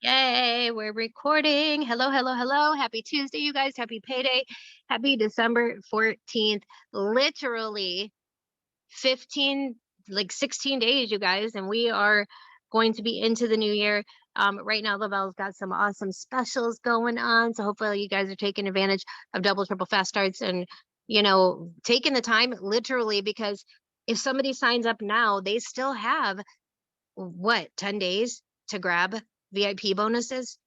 Yay, we're recording. Hello, hello, hello. Happy Tuesday, you guys. Happy payday. Happy December 14th. Literally 15, like 16 days, you guys, and we are going to be into the new year. Right now, Lavelle's got some awesome specials going on. So hopefully you guys are taking advantage of double, triple fast starts and, taking the time literally because if somebody signs up now, they still have what, 10 days to grab VIP bonuses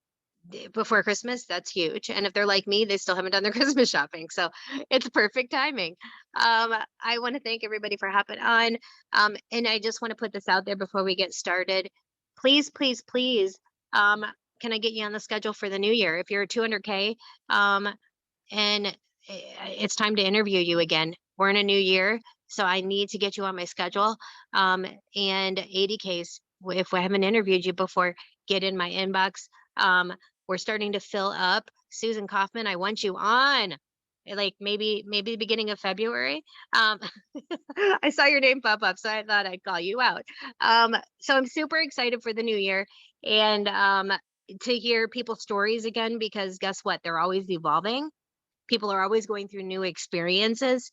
before Christmas. That's huge. And if they're like me, they still haven't done their Christmas shopping. So it's perfect timing. I want to thank everybody for hopping on. And I just want to put this out there before we get started. Please, please, please, can I get you on the schedule for the new year? If you're a 200K, and it's time to interview you again. We're in a new year, so I need to get you on my schedule. And 80Ks, if we haven't interviewed you before, get in my inbox. We're starting to fill up. Susan Kaufman, I want you on. Like maybe the beginning of February. Um, I saw your name pop up, so I thought I'd call you out. So I'm super excited for the new year and to hear people's stories again because guess what? They're always evolving. People are always going through new experiences,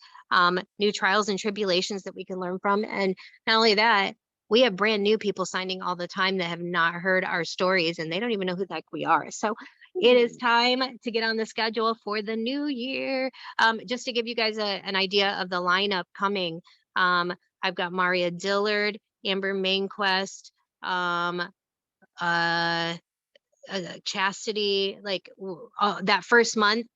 new trials and tribulations that we can learn from. And not only that, we have brand new people signing all the time that have not heard our stories and they don't even know who the heck we are. So it is time to get on the schedule for the new year. Just to give you guys an idea of the lineup coming, I've got Maria Dillard, Amber Mainquest, um, uh, Chastity, like that first month.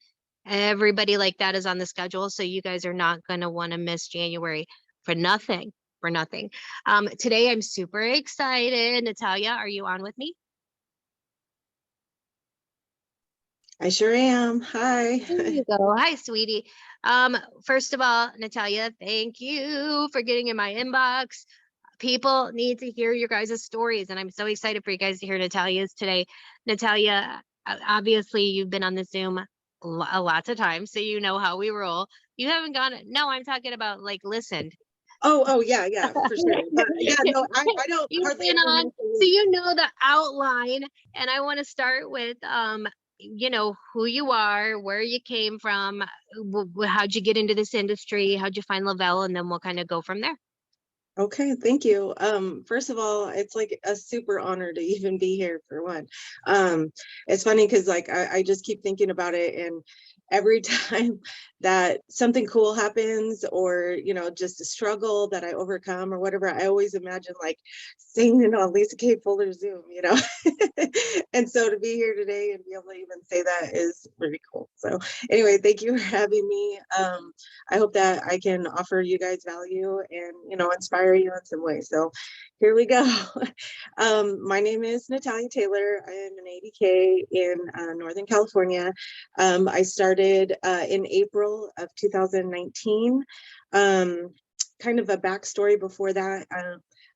Everybody like that is on the schedule. So you guys are not going to want to miss January for nothing, for nothing. Today I'm super excited. Natalia, are you on with me? I sure am. Hi. There you go. Hi, sweetie. First of all, Natalia, thank you for getting in my inbox. People need to hear your guys' stories, and I'm so excited for you guys to hear Natalia's today. Natalia, obviously, you've been on the Zoom lots of times, so you know how we roll. You haven't gone. No, I'm talking about like listened. Oh, yeah, for sure. Yeah, no, I don't You've hardly been ever on, miss a so week. you know the outline, and I want to start with who you are, where you came from, how'd you get into this industry, how'd you find Lavelle, and then we'll kind of go from there. Okay, thank you. First of all, it's like a super honor to even be here for one. Um, it's funny because like I just keep thinking about it, and every time that something cool happens or just a struggle that I overcome or whatever, I always imagine like saying it on Lisa K. Fuller Zoom. And so to be here today and be able to even say that is pretty cool. So anyway, thank you for having me. I hope that I can offer you guys value and inspire you in some way. So here we go. My name is Natalia Taylor. I am an 80K in Northern California. I started in April of 2019. Kind of a backstory before that.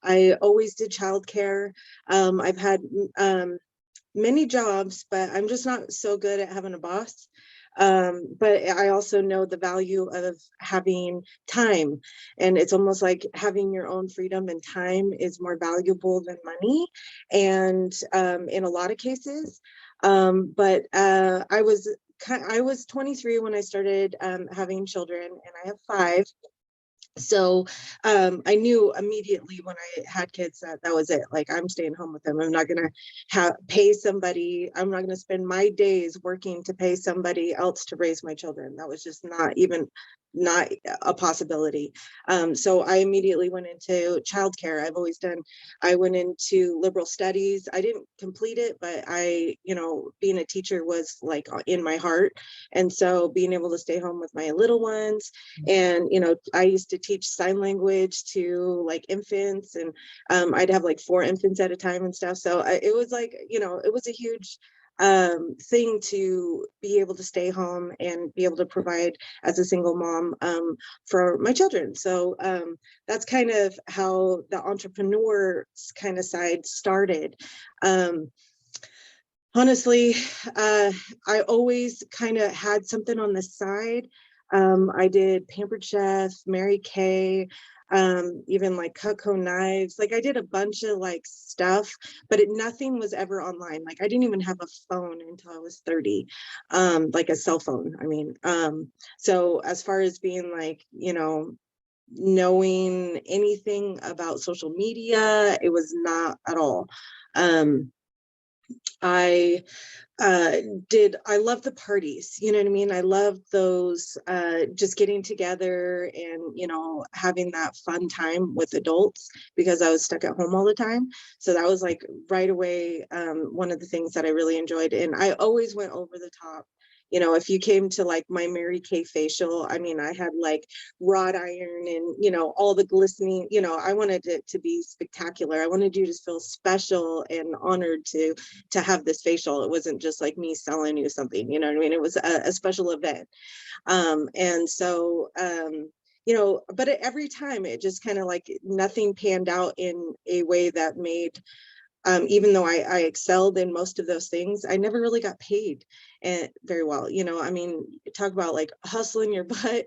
I always did childcare. I've had many jobs, but I'm just not so good at having a boss. But I also know the value of having time, and it's almost like having your own freedom and time is more valuable than money, and in a lot of cases. But I was 23 when I started having children, and I have five. So I knew immediately when I had kids that that was it. Like, I'm staying home with them. I'm not going to pay somebody. I'm not going to spend my days working to pay somebody else to raise my children. That was just not a possibility. So I immediately went into childcare. I went into liberal studies. I didn't complete it, but being a teacher was like in my heart. And so being able to stay home with my little ones, and I used to teach sign language to like infants, and I'd have like 4 infants at a time and stuff. So it was like, it was a huge thing to be able to stay home and be able to provide as a single mom for my children. So that's kind of how the entrepreneur kind of side started. Honestly, I always kind of had something on the side. I did Pampered Chef, Mary Kay. even like Cutco knives. Like I did a bunch of like stuff, but nothing was ever online. Like I didn't even have a phone until I was 30, like a cell phone. I mean, so as far as being like, you know, knowing anything about social media, it was not at all. Um, I uh I love the parties, you know what I mean? I love those just getting together and, you know, having that fun time with adults because I was stuck at home all the time. So that was like right away one of the things that I really enjoyed. And I always went over the top. You know, if you came to like my Mary Kay facial, I mean, I had like wrought iron and, you know, all the glistening, you know, I wanted it to be spectacular. I wanted you to feel special and honored to have this facial. It wasn't just like me selling you something, you know what I mean? It was a special event. And so, you know, but every time it just kind of like nothing panned out in a way that made, even though I excelled in most of those things, I never really got paid and very well. You know, I mean, talk about like hustling your butt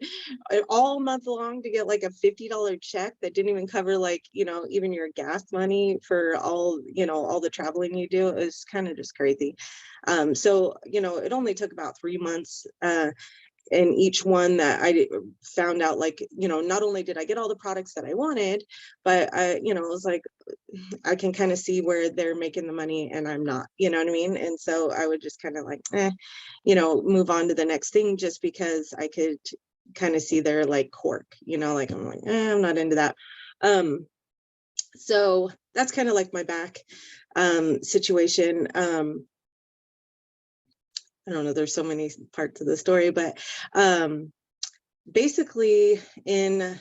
all month long to get like a $50 check that didn't even cover like, you know, even your gas money for all, you know, all the traveling you do. It was kind of just crazy. So, you know, it only took about 3 months. And each one that I found out, like, you know, not only did I get all the products that I wanted, but I, you know, it was like, I can kind of see where they're making the money and I'm not, you know what I mean? And so I would just kind of like, you know, move on to the next thing just because I could kind of see their like cork, you know, like I'm like, I'm not into that. So that's kind of like my back situation. I don't know, there's so many parts of the story, but basically in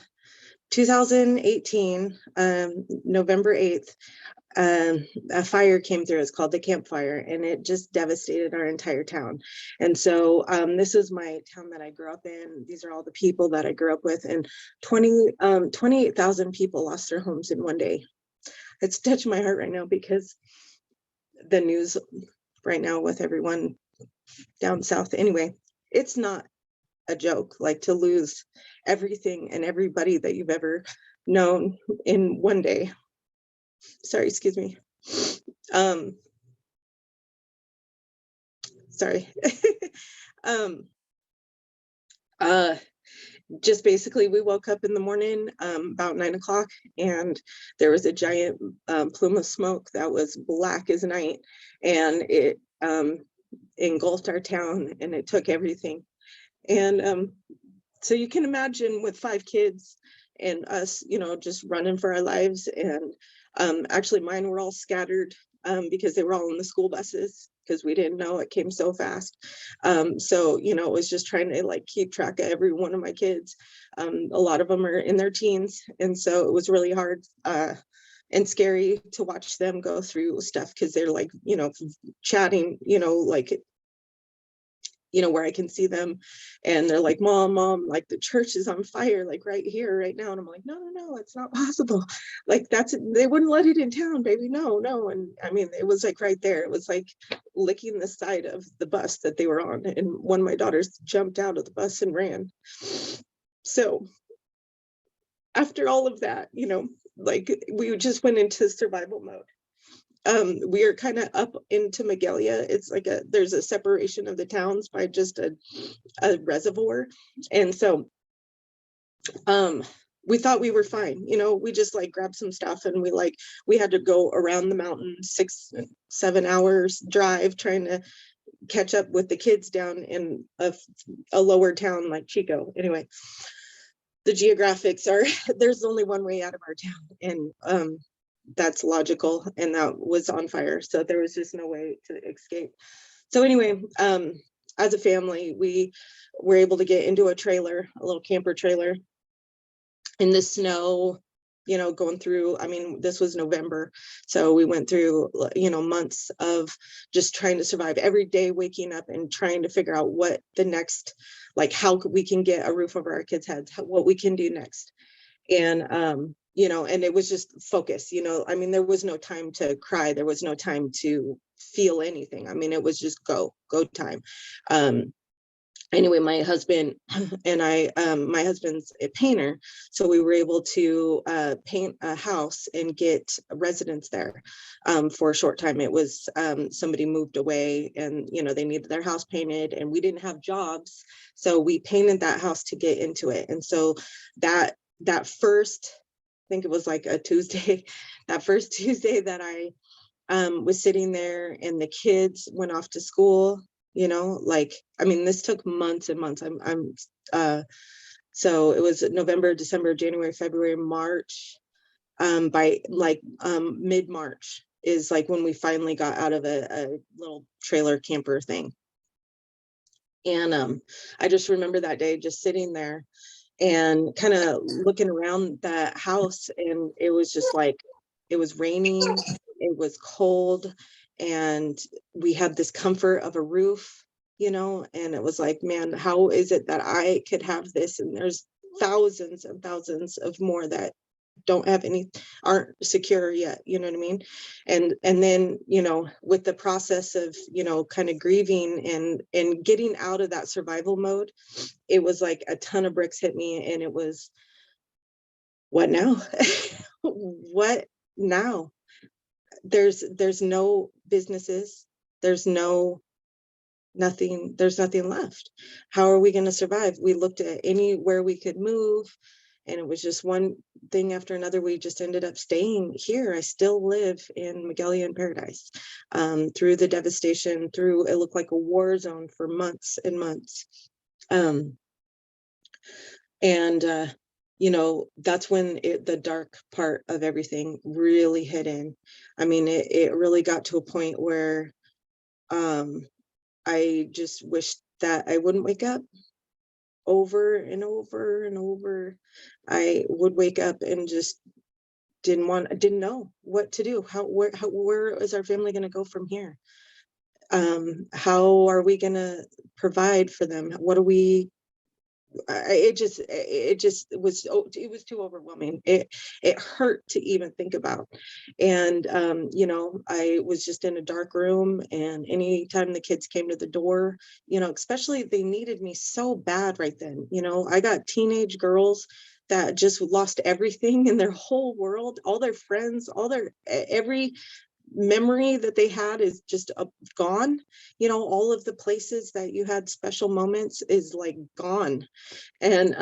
2018, November 8th, a fire came through. It's called the Camp Fire, and it just devastated our entire town. And so this is my town that I grew up in. These are all the people that I grew up with, and 28,000 people lost their homes in one day. It's touched my heart right now because the news right now with everyone down south. Anyway, it's not a joke, like to lose everything and everybody that you've ever known in one day. Sorry, excuse me. Sorry. um, uh, just basically, we woke up in the morning about 9 o'clock, and there was a giant plume of smoke that was black as night, and it engulfed our town, and it took everything. And so you can imagine with 5 kids and us, you know, just running for our lives. And actually mine were all scattered because they were all in the school buses because we didn't know it came so fast. So, you know, it was just trying to like keep track of every one of my kids. A lot of them are in their teens. And so it was really hard and scary to watch them go through stuff because they're like, you know, chatting, you know, like, you know, where I can see them and they're like, mom, like the church is on fire, like right here, right now. And I'm like, no, it's not possible. Like they wouldn't let it in town, baby. No. And I mean, it was like right there. It was like licking the side of the bus that they were on. And one of my daughters jumped out of the bus and ran. So after all of that, you know, like we just went into survival mode. We are kind of up into Magalia. It's like there's a separation of the towns by just a reservoir. And so we thought we were fine. You know, we just like grabbed some stuff and we had to go around the mountain 6-7 hours drive trying to catch up with the kids down in a lower town like Chico. Anyway, the geographics are, there's only one way out of our town. And that's logical, and that was on fire, so there was just no way to escape. So anyway, as a family, we were able to get into a trailer, a little camper trailer in the snow, you know, going through, I mean, this was November, so we went through, you know, months of just trying to survive, every day waking up and trying to figure out what the next, like how we can get a roof over our kids' heads, what we can do next. And you know, and it was just focus, you know, I mean, there was no time to cry, there was no time to feel anything. I mean, it was just go time. anyway, my husband and I, my husband's a painter, so we were able to paint a house and get residents there for a short time. It was somebody moved away, and they needed their house painted, and we didn't have jobs, so we painted that house to get into it. And so that first, I think it was like a Tuesday, that first Tuesday that I was sitting there and the kids went off to school, like, I mean, this took months and months. So it was November, December, January, February, March. By like mid-March is like when we finally got out of a little trailer camper thing. And I just remember that day just sitting there and kind of looking around that house, and it was just like, it was raining, it was cold, and we had this comfort of a roof, and it was like, man, how is it that I could have this, and there's thousands and thousands of more that don't have any, aren't secure yet, you know what I mean? And then, with the process of, kind of grieving and getting out of that survival mode, it was like a ton of bricks hit me, and it was, what now? What now? There's no businesses, there's there's nothing left. How are we going to survive? We looked at anywhere we could move, and it was just one thing after another. We just ended up staying here. I still live in Magellan Paradise. Through the devastation, through, it looked like a war zone for months and months. And that's when the dark part of everything really hit in. I mean, it really got to a point where I just wished that I wouldn't wake up. Over and over and over, I would wake up and just didn't know what to do. Where is our family going to go from here? How are we going to provide for them? What do we it just was, it was too overwhelming. It hurt to even think about. And I was just in a dark room, and anytime the kids came to the door, especially, they needed me so bad right then. I got teenage girls that just lost everything in their whole world, all their friends, all their every memory that they had is just gone. All of the places that you had special moments is like gone. And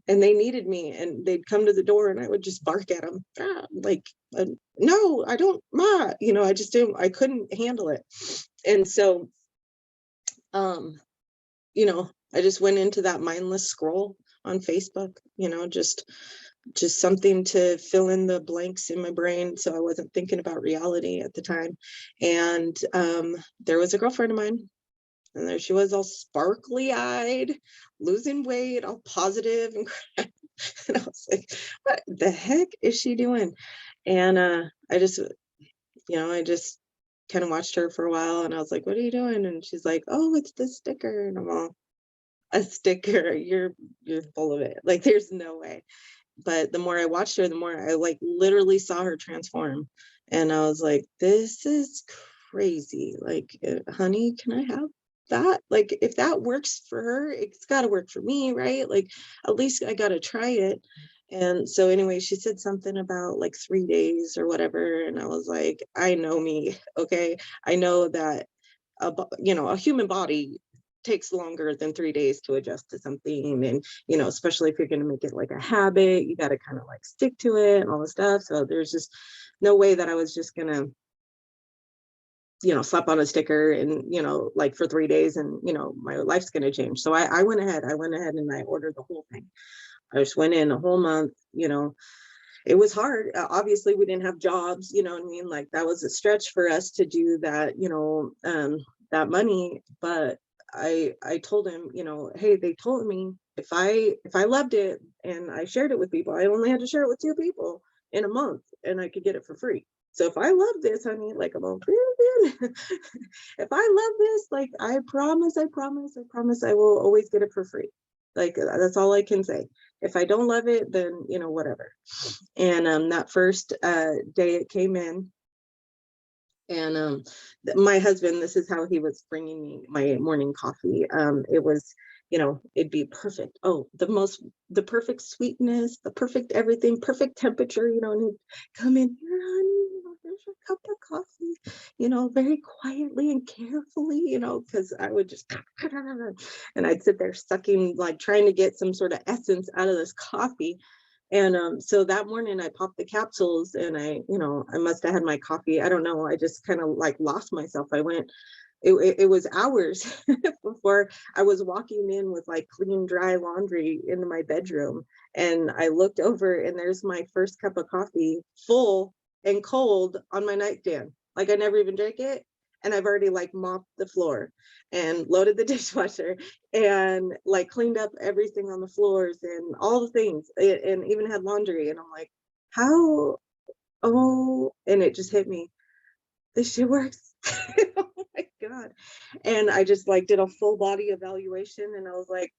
they needed me, and they'd come to the door, and I would just bark at them, like, no, I don't, ma, I just didn't, I couldn't handle it. And so I just went into that mindless scroll on Facebook, just something to fill in the blanks in my brain, so I wasn't thinking about reality at the time. And there was a girlfriend of mine, and there she was, all sparkly eyed, losing weight, all positive and crap. And I was like, what the heck is she doing? And I just kind of watched her for a while, and I was like, what are you doing? And she's like, oh, it's the sticker. And I'm all, a sticker? You're full of it. Like, there's no way. But the more I watched her, the more I like literally saw her transform. And I was like, this is crazy. Like, honey, can I have that? Like, if that works for her, it's got to work for me, right? Like, at least I got to try it. And so anyway, she said something about like 3 days or whatever. And I was like, I know me. Okay. I know that a human body takes longer than 3 days to adjust to something. And especially if you're going to make it like a habit, you got to kind of like stick to it and all this stuff. So there's just no way that I was just gonna slap on a sticker and like for 3 days, and my life's going to change. So I went ahead and I ordered the whole thing. I just went in a whole month. It was hard. Obviously, we didn't have jobs, you know what I mean? Like, that was a stretch for us to do that, that money. But I told him, hey, they told me if I loved it and I shared it with people, I only had to share it with 2 people in a month, and I could get it for free. So if I love this, honey, like, I'm all, if I love this, like, I promise, I will always get it for free. Like, that's all I can say. If I don't love it, then whatever. And that first day it came in, and my husband, this is how he was bringing me my morning coffee. It was it'd be perfect. Oh, the perfect sweetness, the perfect everything, perfect temperature, and he'd come in here, honey, there's your cup of coffee, very quietly and carefully, because I would just, and I'd sit there sucking, like trying to get some sort of essence out of this coffee. And so that morning I popped the capsules and I must have had my coffee. I don't know. I just kind of like lost myself. It was hours before I was walking in with like clean, dry laundry into my bedroom. And I looked over and there's my first cup of coffee full and cold on my nightstand. Like I never even drank it. And I've already like mopped the floor and loaded the dishwasher and like cleaned up everything on the floors and all the things and even had laundry. And I'm like, how? Oh, and it just hit me. This shit works. Oh my God. And I just like did a full body evaluation and I was like,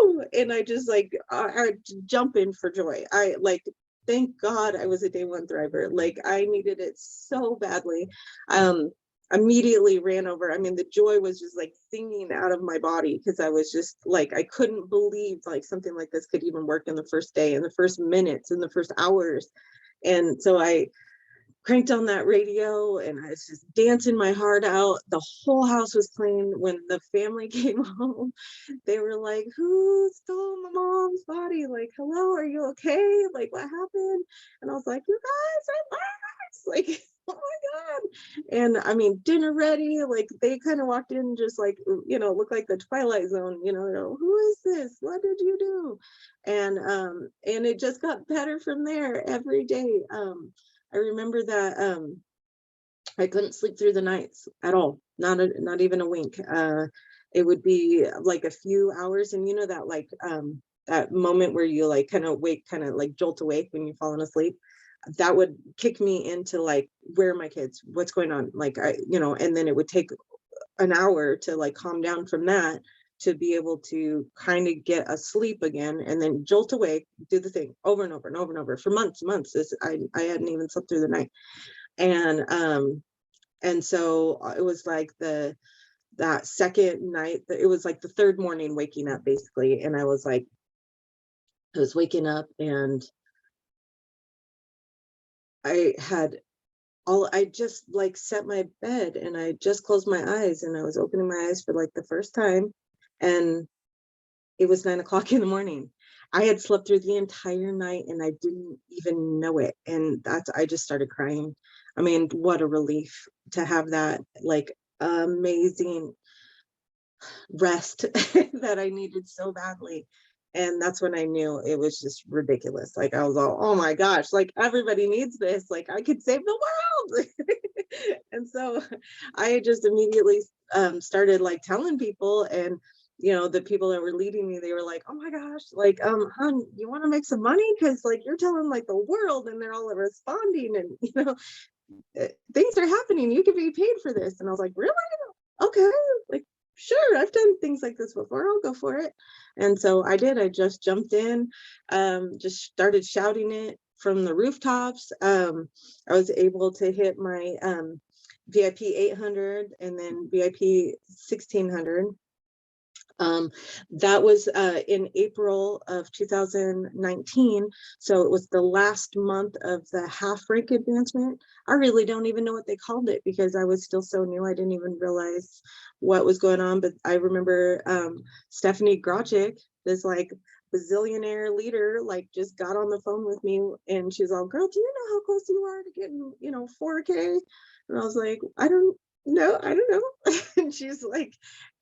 no. And I just like, I jump in for joy. I like, thank God I was a day one thriver. Like I needed it so badly. Um, Immediately ran over. I mean, the joy was just like singing out of my body because I was just like, I couldn't believe like something like this could even work in the first day, in the first minutes, in the first hours. And so I cranked on that radio and I was just dancing my heart out. The whole house was clean. When the family came home, they were like, who stole my mom's body? Like, hello, are you okay? Like, what happened? And I was like, you guys are last. Like, oh my God. And I mean, dinner ready. Like, they kind of walked in just like, looked like the Twilight Zone, who is this? What did you do? And it just got better from there every day. I remember that I couldn't sleep through the nights at all, not even a wink. It would be like a few hours, and that like that moment where you like kind of wake, kind of like jolt awake when you've fallen asleep. That would kick me into like, where are my kids? What's going on? Like and then it would take an hour to like calm down from that to be able to kind of get asleep again and then jolt awake, do the thing over and over and over and over for months. I hadn't even slept through the night. And so it was like that second night, it was like the third morning waking up basically. And I was waking up and I just like set my bed and I just closed my eyes and I was opening my eyes for like the first time. And it was 9 o'clock in the morning. I had slept through the entire night and I didn't even know it. And I just started crying. I mean, what a relief to have that like amazing rest that I needed so badly. And that's when I knew it was just ridiculous. Like I was all, oh my gosh, like everybody needs this. Like I could save the world. And so I just immediately started like telling people, and the people that were leading me, they were like, oh my gosh, like hon, you want to make some money? Because like you're telling like the world and they're all responding, and things are happening, you can be paid for this. And I was like, really? Okay, like sure, I've done things like this before, I'll go for it. And so I did. I just jumped in, just started shouting it from the rooftops. I was able to hit my VIP 800 and then VIP 1600. That was in April of 2019. So it was the last month of the half rank advancement. I really don't even know what they called it because I was still so new. I didn't even realize what was going on. But I remember Stephanie Grocic, this like bazillionaire leader, like just got on the phone with me and she's all, girl, do you know how close you are to getting, 4K? And I was like, I don't know. And she's like,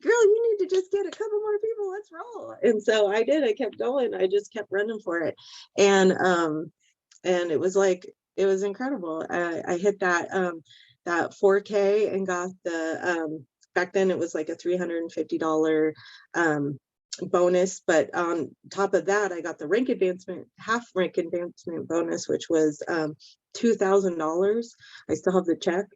girl, you need to just get a couple more people, let's roll. And so I did. I kept going. I just kept running for it. And it was like, it was incredible. I hit that 4K and got the back then it was like a $350 bonus, but on top of that I got the rank advancement, half rank advancement bonus, which was $2,000. I still have the check,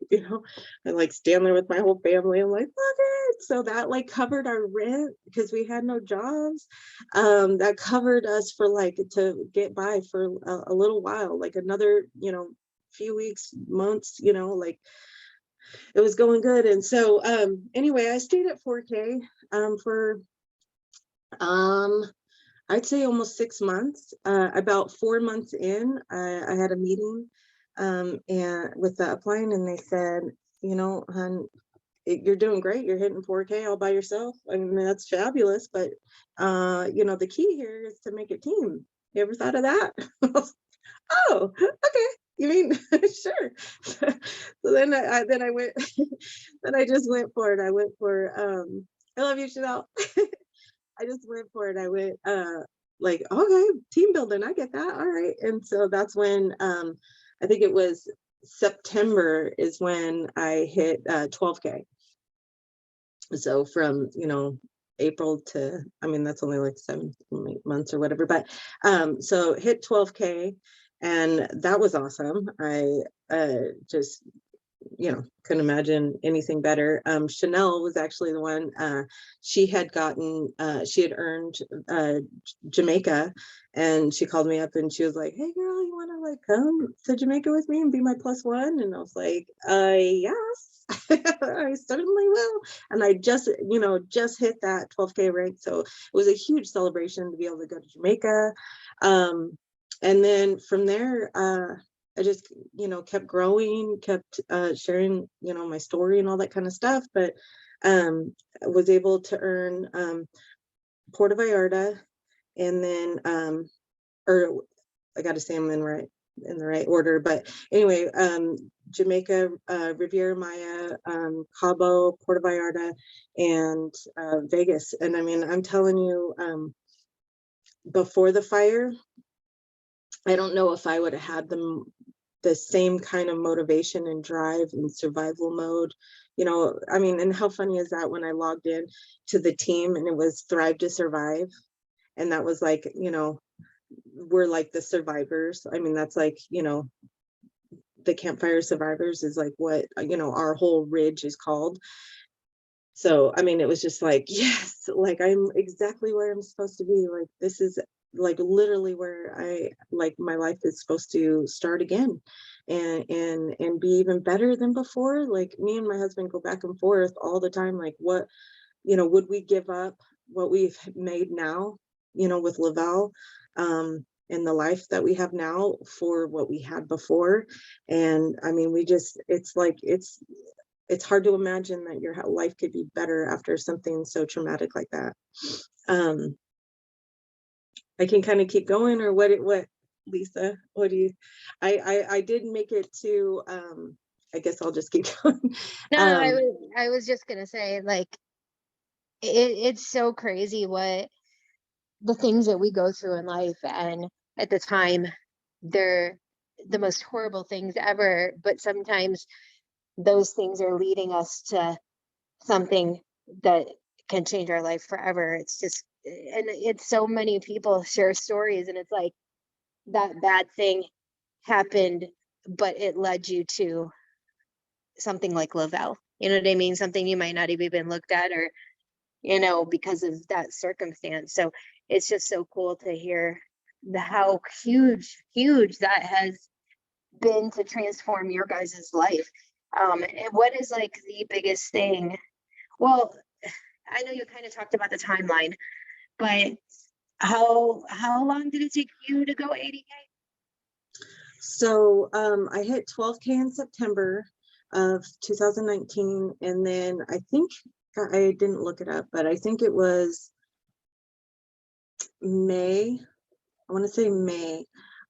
I like stand there with my whole family. I'm like, look it. So that like covered our rent because we had no jobs. That covered us for like to get by for a little while, like another few weeks, months, like it was going good. And so anyway, I stayed at 4K for I'd say almost 6 months. About 4 months in, I had a meeting and with the upline, and they said, you know, hon, you're doing great. You're hitting 4K all by yourself. I mean, that's fabulous. But you know, the key here is to make a team. You ever thought of that? Oh, okay. You mean sure? So then I went. Then I just went for it. I went for I love you, Chanel. I just went for it. I went like, okay, team building, I get that. All right. And so that's when I think it was September is when I hit 12K. So from, you know, April to, I mean, that's only like 7 8 months or whatever, but so hit 12K, and that was awesome. I just, you know, couldn't imagine anything better. Chanel was actually the one, she had gotten, she had earned Jamaica, and she called me up and she was like, hey girl, you want to like come to Jamaica with me and be my +1? And I was like, yes. I certainly will. And I just, you know, just hit that 12K rank. So it was a huge celebration to be able to go to Jamaica. And then from there, I just, you know, kept growing, kept sharing, you know, my story and all that kind of stuff. But was able to earn Puerto Vallarta, and then, or I got to say them in the right order. But anyway, Jamaica, Riviera Maya, Cabo, Puerto Vallarta, and Vegas. And I mean, I'm telling you, before the fire, I don't know if I would have had the same kind of motivation and drive and survival mode. You know, I mean, and how funny is that when I logged in to the team and it was Thrive to Survive? And that was like, you know, we're like the survivors. I mean, that's like, you know, the campfire survivors is like what, you know, our whole ridge is called. So I mean, it was just like, yes, like I'm exactly where I'm supposed to be. Like this is like literally where I like my life is supposed to start again, and be even better than before. Like me and my husband go back and forth all the time, like what, you know, would we give up what we've made now, you know, with Lavelle, and the life that we have now for what we had before? And I mean, we just, it's like it's hard to imagine that your life could be better after something so traumatic like that. um I can kind of keep going, or what, Lisa, what do you, I did make it to I guess I'll just keep going. No, um I was just gonna say, like, it's so crazy what the things that we go through in life, and at the time they're the most horrible things ever, but sometimes those things are leading us to something that can change our life forever. It's just, and it's so many people share stories, and it's like that bad thing happened, but it led you to something like Lavelle. You know what I mean? Something you might not have even looked at, or, you know, because of that circumstance. So it's just so cool to hear how huge that has been to transform your guys' life. And what is like the biggest thing? Well, I know you kind of talked about the timeline, but how long did it take you to go 80K? so I hit 12K in September of 2019, and then I think, I didn't look it up, but I think it was May, I want to say May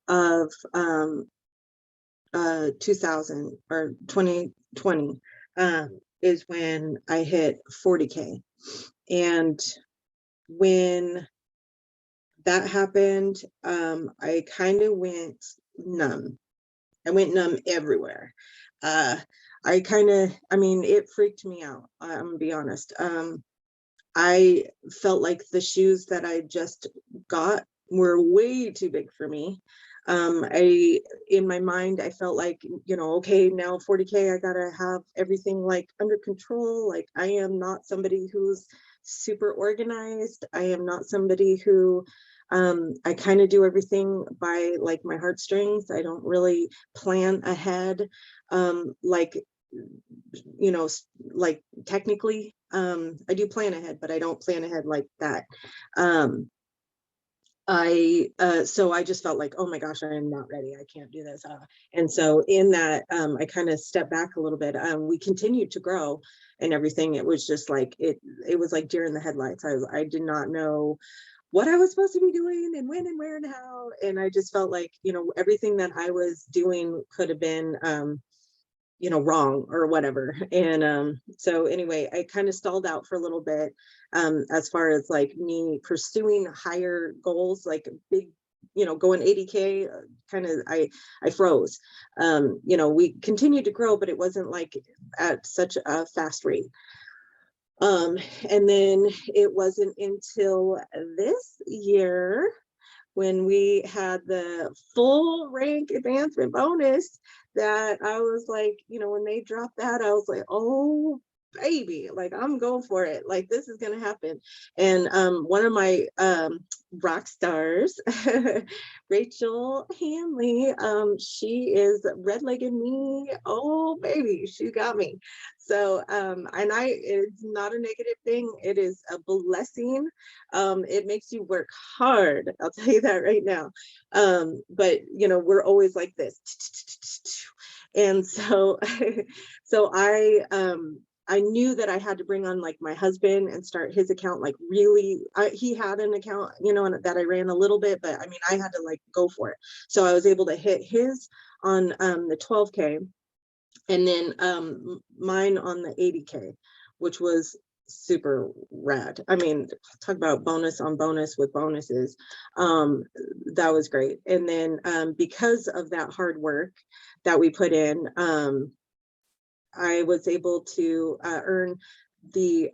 of 2000 or 2020, is when I hit 40K. And when that happened, I kind of went numb. I went numb everywhere. Uh, I mean, it freaked me out. I'm gonna be honest. I felt like the shoes that I just got were way too big for me. In my mind, I felt like, you know, okay, now 40K, I gotta have everything like under control. Like I am not somebody who's super organized. I am not somebody who, I kind of do everything by like my heartstrings. I don't really plan ahead. Like like technically, I do plan ahead, but I don't plan ahead like that. Um, so I just felt like, oh my gosh, I am not ready. I can't do this. And so in that, I kind of stepped back a little bit. We continued to grow and everything. It was just like it was like deer in the headlights. I did not know what I was supposed to be doing and when and where and how. And I just felt like, everything that I was doing could have been wrong or whatever. And so anyway, I kind of stalled out for a little bit, as far as like me pursuing higher goals, like big, going 80K, kind of, I froze. We continued to grow, but it wasn't like at such a fast rate. um and then it wasn't until this year when we had the full rank advancement bonus that I was like, when they dropped that, I was like, oh baby, like I'm going for it. Like this is gonna happen. And one of my rock stars, Rachel Hanley, she is red-legged me. Oh baby, she got me. So and it's not a negative thing, it is a blessing. It makes you work hard, I'll tell you that right now. But we're always like this. And so so I knew that I had to bring on like my husband and start his account, like really, he had an account, and that I ran a little bit, but I mean, I had to like go for it. So I was able to hit his on the 12K, and then mine on the 80K, which was super rad. I mean, talk about bonus on bonus with bonuses. That was great. And then because of that hard work that we put in, I was able to earn the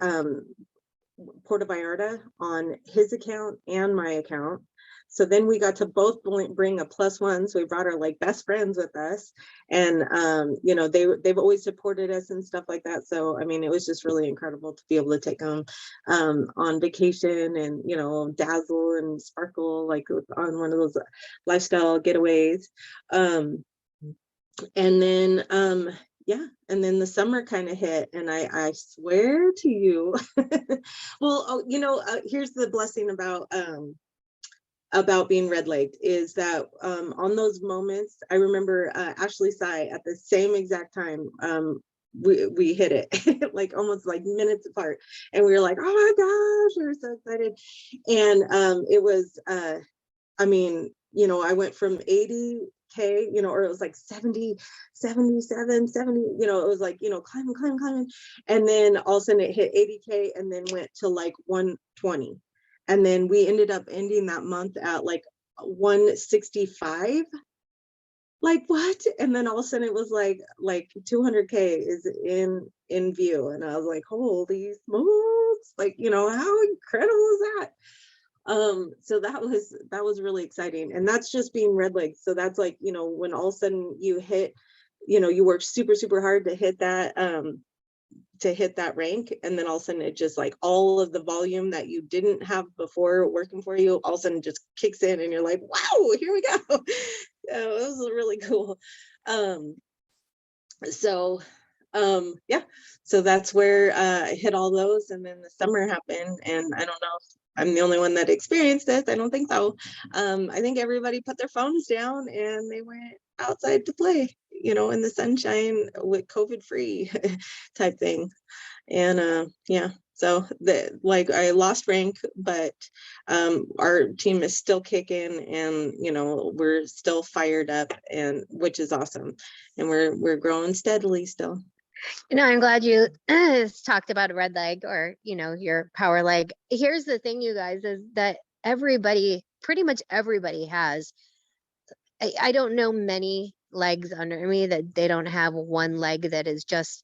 Puerto Vallarta on his account and my account. So then we got to both bring a +1. So we brought our like best friends with us, and they've always supported us and stuff like that. So I mean, it was just really incredible to be able to take them on vacation and dazzle and sparkle like on one of those lifestyle getaways. And then yeah, and then the summer kind of hit, and I swear to you, well, oh, here's the blessing about being red-legged is that on those moments, I remember Ashley Sy at the same exact time, we hit it like almost like minutes apart, and we were like, oh my gosh, we were so excited. And it was I mean, I went from 80K, or it was like 70, 77, 70, it was like, climbing, climbing, climbing. And then all of a sudden it hit 80K and then went to like 120. And then we ended up ending that month at like 165. Like what? And then all of a sudden it was like 200K is in view. And I was like, holy smokes, like, how incredible is that? So that was really exciting, and that's just being red-legged. So that's like, when all of a sudden you hit, you work super super hard to hit that rank, and then all of a sudden it just like all of the volume that you didn't have before working for you all of a sudden just kicks in, and you're like, wow, here we go. It was really cool. So yeah, so that's where I hit all those, and then the summer happened, and I don't know if I'm the only one that experienced this. I don't think so. I think everybody put their phones down and they went outside to play, in the sunshine with COVID free type thing. And yeah, so like I lost rank, but our team is still kicking, and we're still fired up, and which is awesome, and we're growing steadily still. I'm glad you talked about a red leg, or your power leg. Here's the thing, you guys, is that pretty much everybody has. I don't know many legs under me that they don't have one leg that is just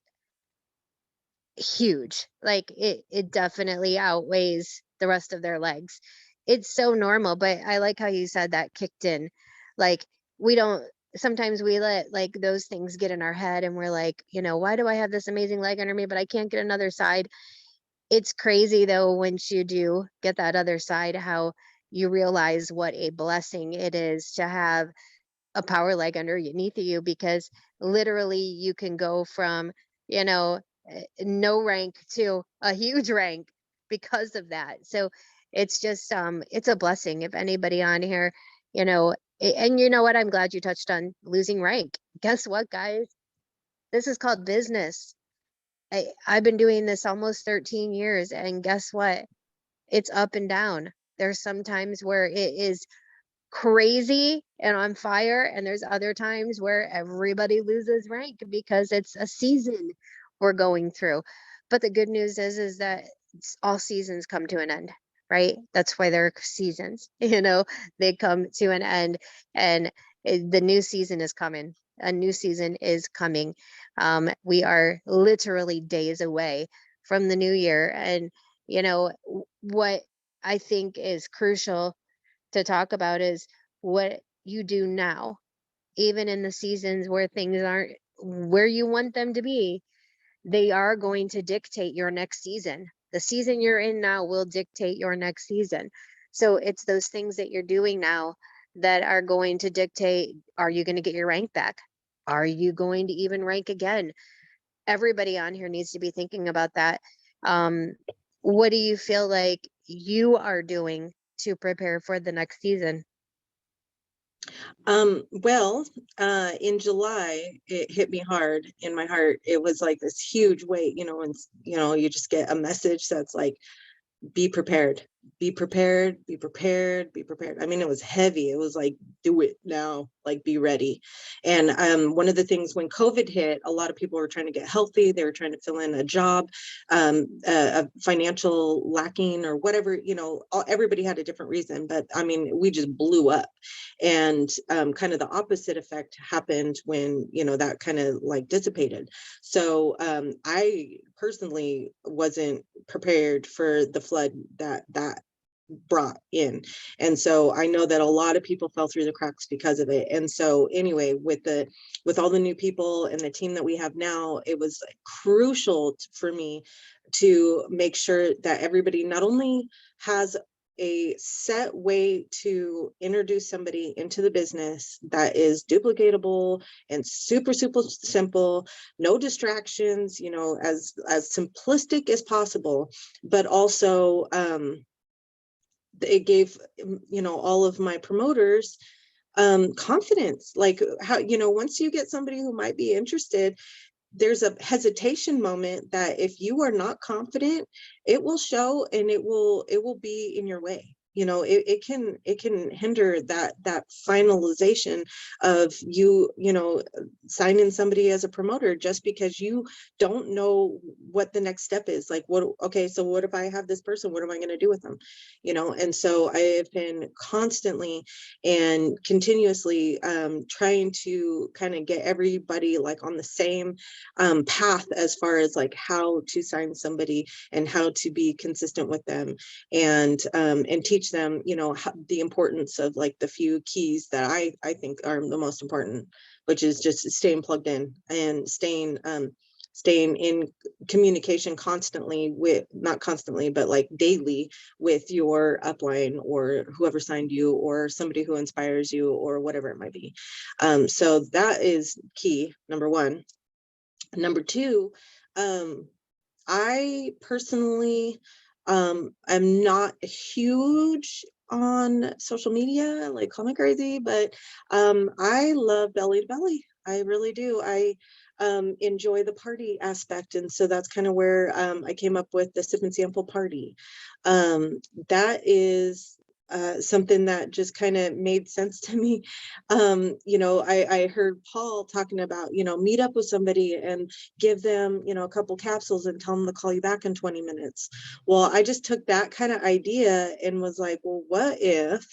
huge. Like it definitely outweighs the rest of their legs. It's so normal, but I like how you said that kicked in. Like we don't sometimes we let like those things get in our head, and we're like, why do I have this amazing leg under me but I can't get another side? It's crazy though, once you do get that other side, how you realize what a blessing it is to have a power leg underneath of you, because literally you can go from, you know, no rank to a huge rank because of that. So it's just it's a blessing if anybody on here, you know, and you know what, I'm glad you touched on losing rank. Guess what, guys? This is called business. I've been doing this almost 13 years, and guess what? It's up and down. There's some times where it is crazy and on fire, and there's other times where everybody loses rank because it's a season we're going through. But the good news is that all seasons come to an end, right? That's why they're seasons. They come to an end, and the new season is coming. A new season is coming. We are literally days away from the new year, and what I think is crucial to talk about is what you do now, even in the seasons where things aren't where you want them to be. They are going to dictate your next season. The season you're in now will dictate your next season. So it's those things that you're doing now that are going to dictate, are you going to get your rank back? Are you going to even rank again? Everybody on here needs to be thinking about that. Um, what do you feel like you are doing to prepare for the next season? Well, in July, it hit me hard in my heart. It was like this huge weight, and you just get a message that's like, be prepared, be prepared, be prepared, be prepared. I mean, it was heavy. It was like, do it now, like be ready. And one of the things when COVID hit, a lot of people were trying to get healthy. They were trying to fill in a job, a financial lacking or whatever, everybody had a different reason, but I mean, we just blew up. And kind of the opposite effect happened when, that kind of like dissipated. So I personally wasn't prepared for the flood that brought in. And so I know that a lot of people fell through the cracks because of it. And so anyway, with all the new people and the team that we have now, it was crucial for me to make sure that everybody not only has a set way to introduce somebody into the business that is duplicatable and super super simple, no distractions, as simplistic as possible, but also it gave all of my promoters confidence, like how once you get somebody who might be interested, there's a hesitation moment that if you are not confident, it will show, and it will be in your way. It can hinder that finalization of signing somebody as a promoter, just because you don't know what the next step is. Like, okay, so what if I have this person, what am I going to do with them? And so I have been constantly and continuously trying to kind of get everybody like on the same path, as far as like how to sign somebody and how to be consistent with them, and teach them the importance of like the few keys that I think are the most important, which is just staying plugged in and staying in communication constantly with, not constantly, but like daily, with your upline or whoever signed you or somebody who inspires you or whatever it might be. So that is key, number one. Number two, I personally am not huge on social media, like call me crazy, but I love belly to belly. I really do. I enjoy the party aspect. And so that's kind of where I came up with the sip and sample party. That is something that just kind of made sense to me. I heard Paul talking about, meet up with somebody and give them, a couple capsules and tell them to call you back in 20 minutes. Well, I just took that kind of idea and was like, well, what if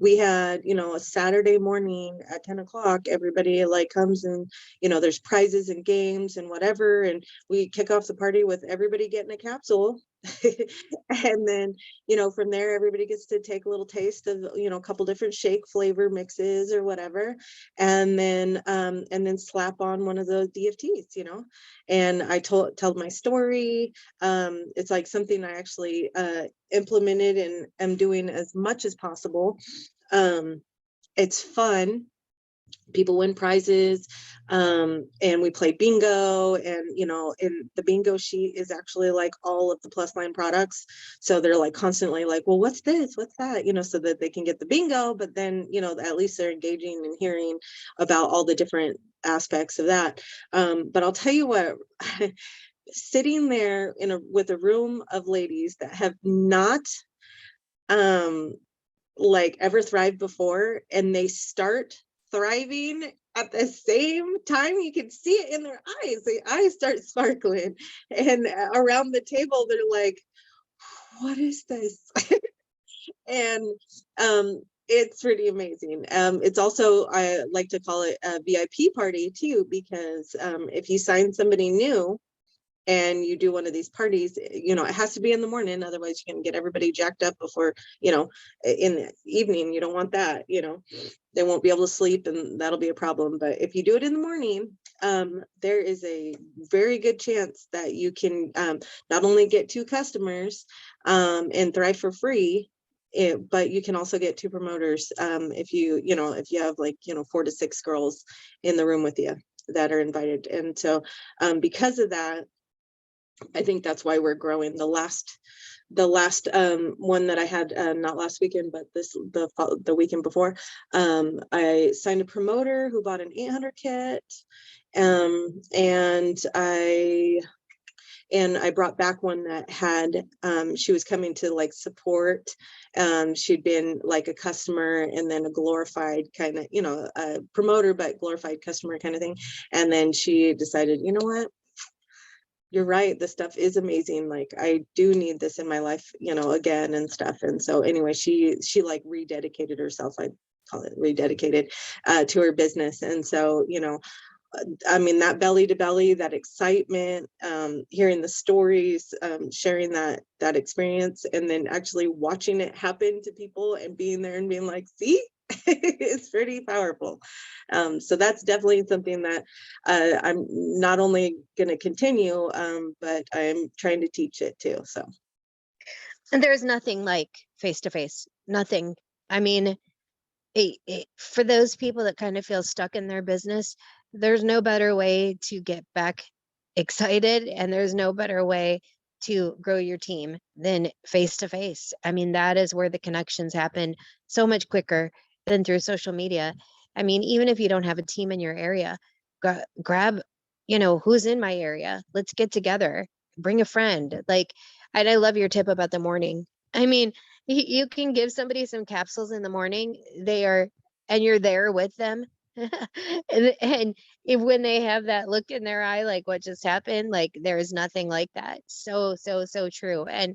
we had, a Saturday morning at 10 o'clock, everybody like comes and, there's prizes and games and whatever. And we kick off the party with everybody getting a capsule. And then, from there, everybody gets to take a little taste of, a couple different shake flavor mixes or whatever. And then slap on one of the DFTs, and I tell my story. It's like something I actually implemented and am doing as much as possible. It's fun. people win prizes, and we play bingo, and and the bingo sheet is actually like all of the plus line products, so they're like constantly like, well, what's this, what's that, so that they can get the bingo, but then at least they're engaging and hearing about all the different aspects of that. But I'll tell you what, sitting there with a room of ladies that have not um like ever thrived before, and they start thriving at the same time, you can see it in their eyes, the eyes start sparkling, and around the table they're like, what is this? And it's pretty amazing. It's also, I like to call it a VIP party too, because if you sign somebody new and you do one of these parties, it has to be in the morning, otherwise you can get everybody jacked up before, in the evening. You don't want that, they won't be able to sleep, and that'll be a problem. But if you do it in the morning, there is a very good chance that you can not only get 2 customers and thrive for free, but you can also get 2 promoters, if you have like 4 to 6 girls in the room with you that are invited. And so because of that, I think that's why we're growing. The last one that I had, not last weekend, but the weekend before, I signed a promoter who bought an 800 kit, and I brought back one that had, she was coming to like support. She'd been like a customer, and then a glorified kind of, a promoter, but glorified customer kind of thing. And then she decided, you know what? You're right, this stuff is amazing, like I do need this in my life, again and stuff. And so anyway, she like rededicated herself, I call it rededicated, to her business. And so I mean, that belly to belly, that excitement, hearing the stories, sharing that experience, and then actually watching it happen to people and being there and being like, see, it's pretty powerful. So that's definitely something that I'm not only going to continue, but I'm trying to teach it too. So. And there's nothing like face to face. Nothing. I mean, for those people that kind of feel stuck in their business, there's no better way to get back excited, and there's no better way to grow your team than face to face. I mean, that is where the connections happen so much quicker than through social media. I mean, even if you don't have a team in your area, grab, who's in my area. Let's get together. Bring a friend. Like, and I love your tip about the morning. I mean, you can give somebody some capsules in the morning. And you're there with them. And if when they have that look in their eye, like what just happened, like there is nothing like that. So, so, so true. And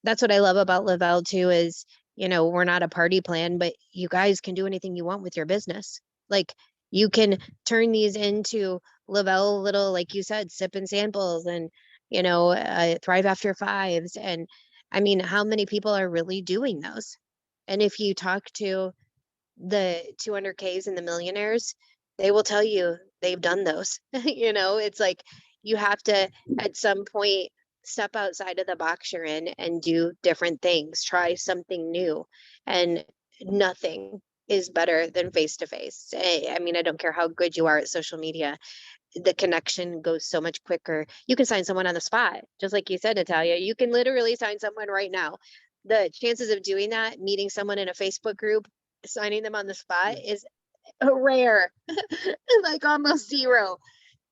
that's what I love about Lavelle too is, we're not a party plan, but you guys can do anything you want with your business. Like you can turn these into Lavelle little, like you said, sip and samples, and, thrive after fives. And I mean, how many people are really doing those? And if you talk to the 200Ks and the millionaires, they will tell you they've done those. It's like you have to, at some point, step outside of the box you're in and do different things, try something new. And nothing is better than face to face. I mean, I don't care how good you are at social media, the connection goes so much quicker. You can sign someone on the spot, just like you said, Natalia. You can literally sign someone right now. The chances of doing that, meeting someone in a Facebook group, signing them on the spot is rare, like almost zero.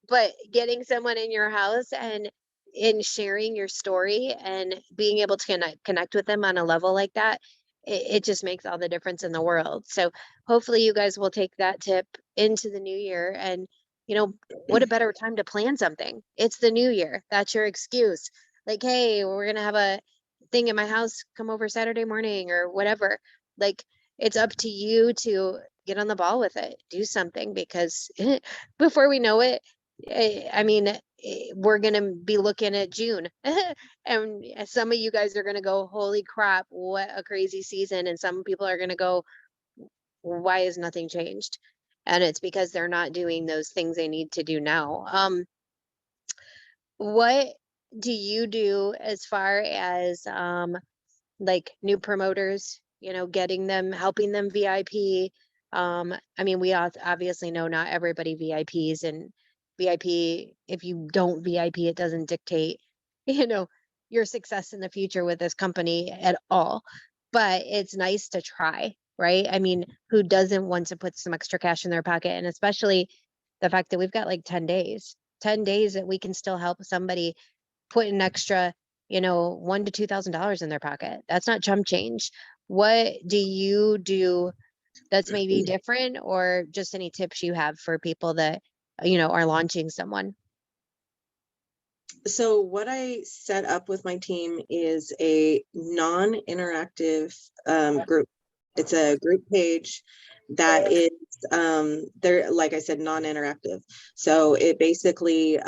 But getting someone in your house and in sharing your story and being able to connect with them on a level like that, it just makes all the difference in the world. So hopefully you guys will take that tip into the new year. And what a better time to plan something. It's the new year. That's your excuse. Like, hey, we're gonna have a thing in my house, come over Saturday morning or whatever. Like, it's up to you to get on the ball with it, do something, because before we know it, I mean, we're going to be looking at June. And some of you guys are going to go, holy crap, what a crazy season. And some people are going to go, why has nothing changed? And it's because they're not doing those things they need to do now. What do you do as far as like new promoters, getting them, helping them VIP? I mean, we obviously know not everybody VIPs, and VIP, if you don't VIP, it doesn't dictate, you know, your success in the future with this company at all. But it's nice to try, right? I mean, who doesn't want to put some extra cash in their pocket? And especially the fact that we've got like 10 days, 10 days that we can still help somebody put an extra, $1 to $2,000 in their pocket. That's not chump change. What do you do that's maybe different, or just any tips you have for people that, are launching someone? So what I set up with my team is a non-interactive group. It's a group page that is they're, like I said, non-interactive. So it basically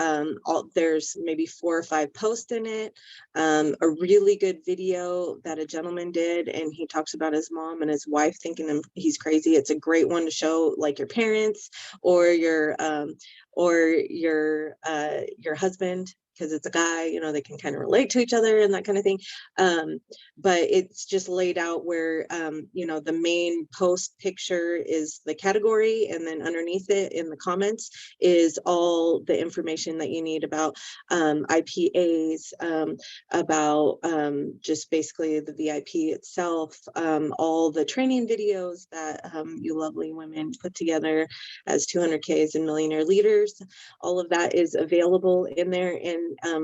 there's maybe 4 or 5 posts in it, a really good video that a gentleman did, and he talks about his mom and his wife thinking he's crazy. It's a great one to show like your parents or your husband, because it's a guy, they can kind of relate to each other and that kind of thing. But it's just laid out where, the main post picture is the category, and then underneath it in the comments is all the information that you need about IPAs, about just basically the VIP itself, all the training videos that you lovely women put together as 200Ks and millionaire leaders. All of that is available in there. And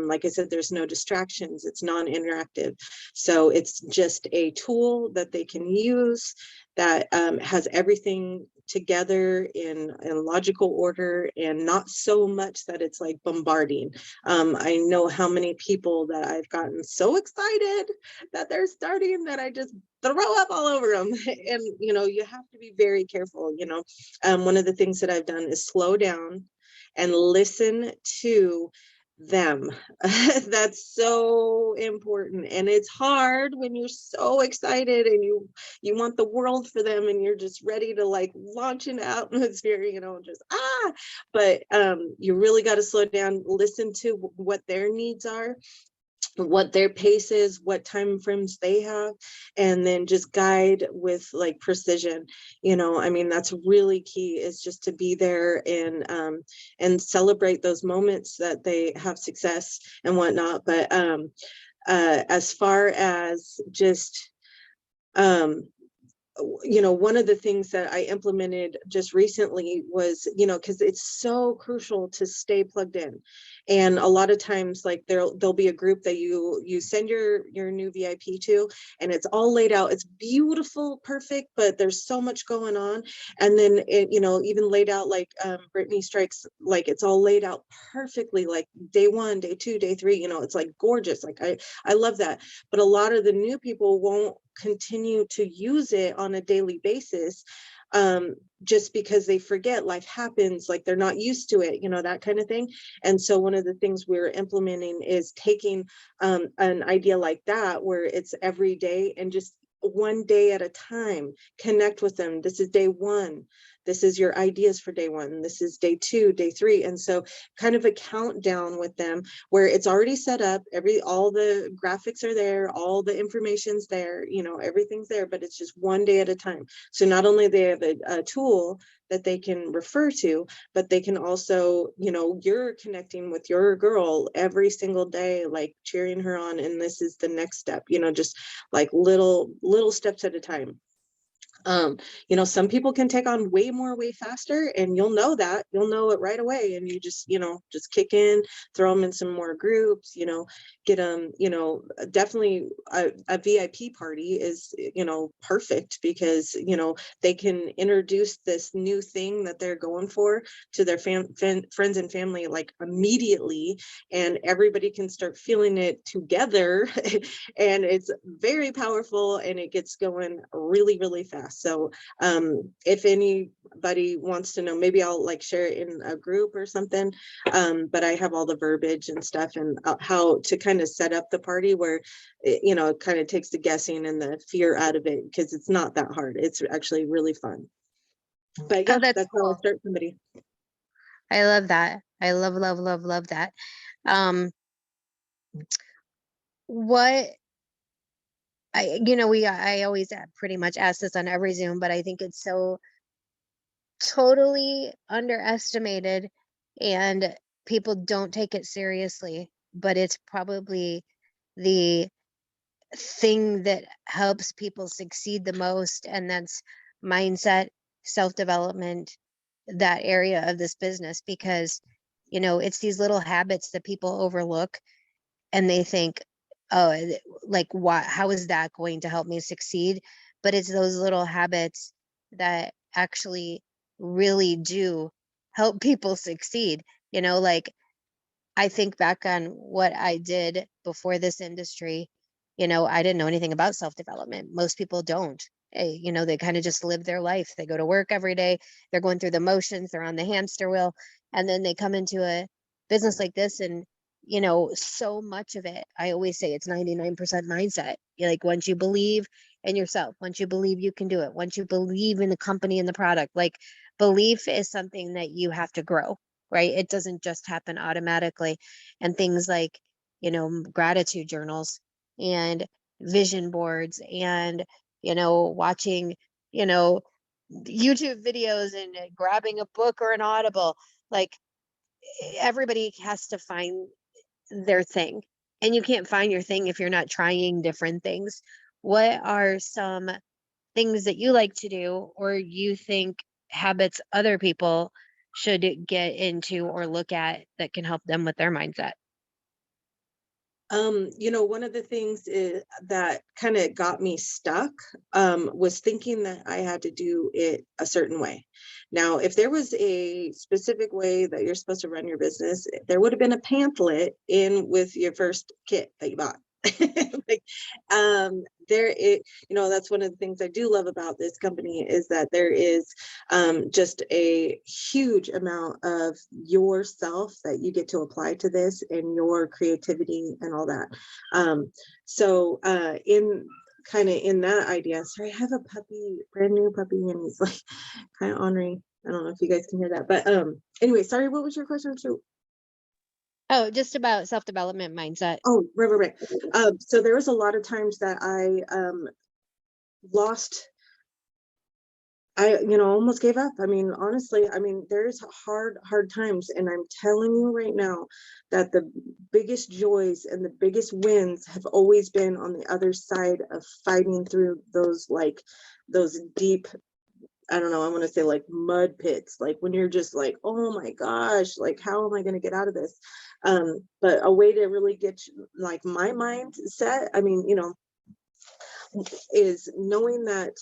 like I said, there's no distractions. It's non-interactive. So it's just a tool that they can use that has everything together in logical order, and not so much that it's like bombarding. I know how many people that I've gotten so excited that they're starting that I just throw up all over them. And you have to be very careful. One of the things that I've done is slow down and listen to them. That's so important, and it's hard when you're so excited and you want the world for them, and you're just ready to like launch into atmosphere, just but you really got to slow down, listen to what their needs are, what their pace is, what time frames they have, and then just guide with like precision. I mean, that's really key, is just to be there and celebrate those moments that they have success and whatnot. But as far as just one of the things that I implemented just recently was, because it's so crucial to stay plugged in. And a lot of times, like there'll be a group that you send your new VIP to, and it's all laid out. It's beautiful, perfect, but there's so much going on. And then it, even laid out like Brittany Strikes, like it's all laid out perfectly, like day 1, day 2, day 3. It's like gorgeous. Like I love that. But a lot of the new people won't continue to use it on a daily basis, just because they forget, life happens, like they're not used to it, that kind of thing. And so one of the things we're implementing is taking an idea like that, where it's every day, and just one day at a time, connect with them. This is day 1. This is your ideas for day 1. This is day 2, day 3. And so kind of a countdown with them, where it's already set up, all the graphics are there, all the information's there, everything's there, but it's just one day at a time. So not only they have a tool that they can refer to, but they can also, you're connecting with your girl every single day, like cheering her on, and this is the next step, just like little steps at a time. Some people can take on way more way faster, and you'll know it right away, and you just kick in, throw them in some more groups, get them, definitely a VIP party is, perfect, because they can introduce this new thing that they're going for to their friends and family like immediately, and everybody can start feeling it together. And it's very powerful, and it gets going really, really fast. So if anybody wants to know, maybe I'll like share it in a group or something. But I have all the verbiage and stuff, and how to kind of set up the party where it kind of takes the guessing and the fear out of it, because it's not that hard. It's actually really fun. But Oh, yeah, that's that's how I cool. start somebody. I love that. I love, love, love, love that. Um, what I always pretty much ask this on every Zoom, but I think it's so totally underestimated, and people don't take it seriously, but it's probably the thing that helps people succeed the most, and that's mindset, self-development, that area of this business, because it's these little habits that people overlook, and they think, oh, like, what, how is that going to help me succeed? But it's those little habits that actually really do help people succeed. Like, I think back on what I did before this industry. I didn't know anything about self-development. Most people don't. They kind of just live their life. They go to work every day. They're going through the motions. They're on the hamster wheel. And then they come into a business like this, and, so much of it, I always say it's 99% mindset. Like, once you believe in yourself, once you believe you can do it, once you believe in the company and the product, like, belief is something that you have to grow, right? It doesn't just happen automatically. And things like, gratitude journals and vision boards and, watching, you know, YouTube videos and grabbing a book or an Audible. Like, everybody has to find their thing. And you can't find your thing if you're not trying different things. What are some things that you like to do, or you think habits other people should get into or look at that can help them with their mindset? One of the things that kind of got me stuck was thinking that I had to do it a certain way. Now, if there was a specific way that you're supposed to run your business, there would have been a pamphlet in with your first kit that you bought. Like, there it, that's one of the things I do love about this company is that there is just a huge amount of yourself that you get to apply to this and your creativity and all that. So in kind of in that idea, sorry, I have a puppy, brand new puppy, and he's like kind of ornery. I don't know if you guys can hear that, but anyway, sorry, what was your question? Oh, just about self-development mindset. Oh, right. So there was a lot of times that I lost, almost gave up. I mean, honestly, there's hard times. And I'm telling you right now that the biggest joys and the biggest wins have always been on the other side of fighting through those deep, I don't know, I want to say like mud pits, like when you're just like, oh my gosh, like, how am I going to get out of this? But a way to really get like my mindset, is knowing that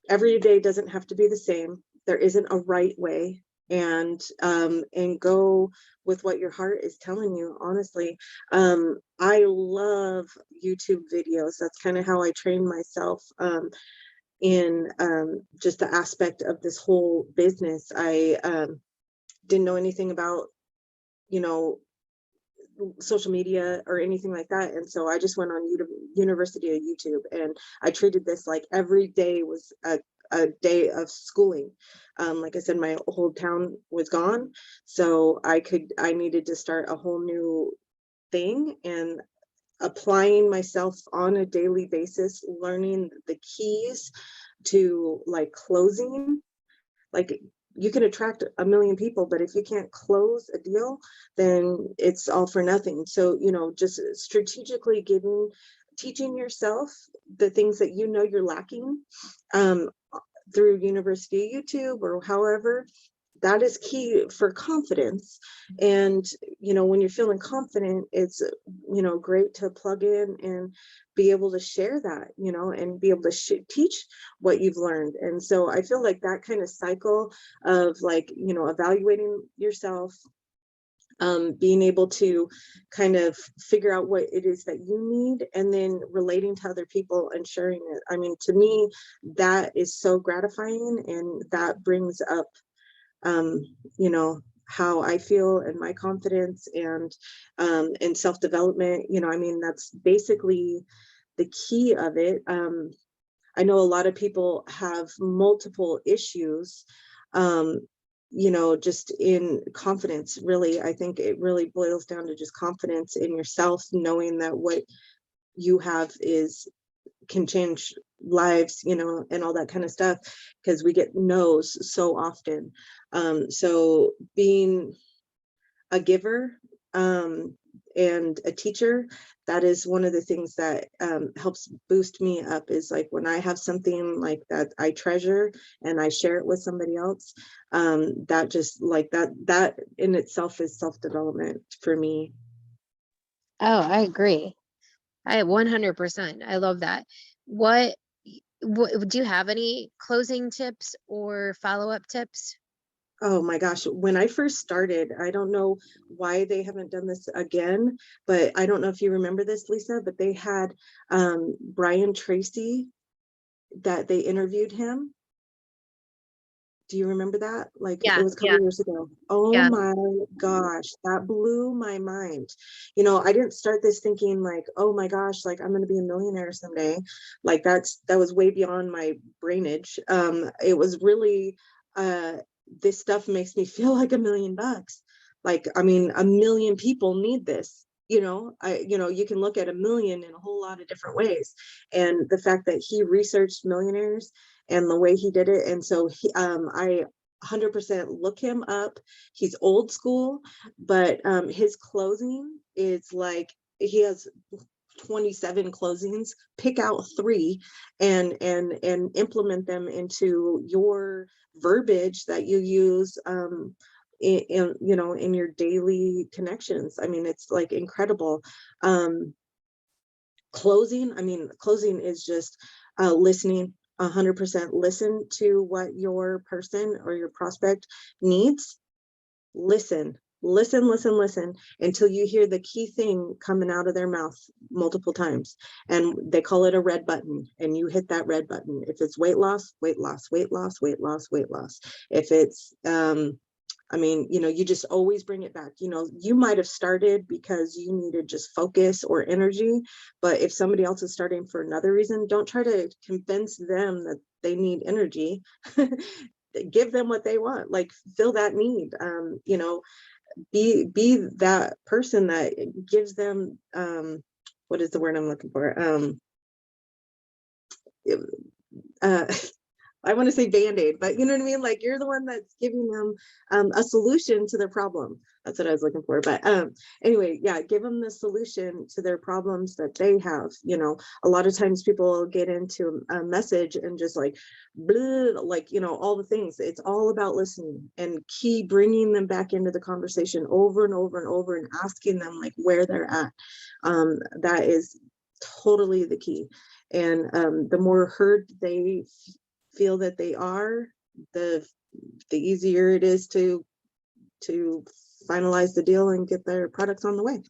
every day doesn't have to be the same. There isn't a right way, and go with what your heart is telling you. Honestly, I love YouTube videos. That's kind of how I train myself in just the aspect of this whole business. I didn't know anything about you know social media or anything like that, and so I just went on University of YouTube, and I treated this like every day was a day of schooling. Like I said, my whole town was gone, so I needed to start a whole new thing, and applying myself on a daily basis, learning the keys to like closing. Like, you can attract a million people, but if you can't close a deal, then it's all for nothing. So, just strategically teaching yourself the things that you're lacking, um, through University YouTube or however, that is key for confidence. And when you're feeling confident, it's great to plug in and be able to share that, and be able to teach what you've learned. And so I feel like that kind of cycle of like evaluating yourself, being able to kind of figure out what it is that you need, and then relating to other people and sharing it. To me, that is so gratifying, and that brings up um, how I feel and my confidence, and self-development. That's basically the key of it. I know a lot of people have multiple issues, um, just in confidence. Really, I think it really boils down to just confidence in yourself, knowing that what you have is can change lives, and all that kind of stuff, because we get no's so often. So being a giver, and a teacher, that is one of the things that helps boost me up, is like when I have something like that I treasure and I share it with somebody else. That just like that in itself is self-development for me. Oh, I agree. I 100%. I love that. What, what do you have any closing tips or follow-up tips? Oh my gosh, when I first started, I don't know why they haven't done this again, but I don't know if you remember this, Lisa, but they had Brian Tracy, that they interviewed him. Do you remember that? Like it Yeah, was a couple yeah, years ago. Oh yeah. my gosh, that blew my mind. I didn't start this thinking like, oh my gosh, like I'm gonna be a millionaire someday. Like that was way beyond my brainage. It was really this stuff makes me feel like $1 million. Like, I mean, 1 million people need this. You can look at 1 million in a whole lot of different ways. And the fact that he researched millionaires and the way he did it. And so I 100% look him up. He's old school, but his closing is like he has 27 closings. Pick out three and implement them into your verbiage that you use in your daily connections. I mean, it's like incredible. um closing is just listening. 100% listen to what your person or your prospect needs. Listen until you hear the key thing coming out of their mouth multiple times. And they call it a red button, and you hit that red button. If it's weight loss, weight loss, weight loss, weight loss, weight loss. If it's you just always bring it back. You might have started because you needed just focus or energy, but if somebody else is starting for another reason, don't try to convince them that they need energy. Give them what they want, like fill that need. Be that person that gives them what is the word I'm looking for? Uh I want to say band-aid, but you know what I mean? Like you're the one that's giving them a solution to their problem. That's what I was looking for. But anyway, yeah, give them the solution to their problems that they have. A lot of times people get into a message and just like, blah, like, all the things. It's all about listening and keep bringing them back into the conversation over and over and over and asking them like where they're at. That is totally the key. And the more heard they feel that they are, the easier it is to finalize the deal and get their products on the way.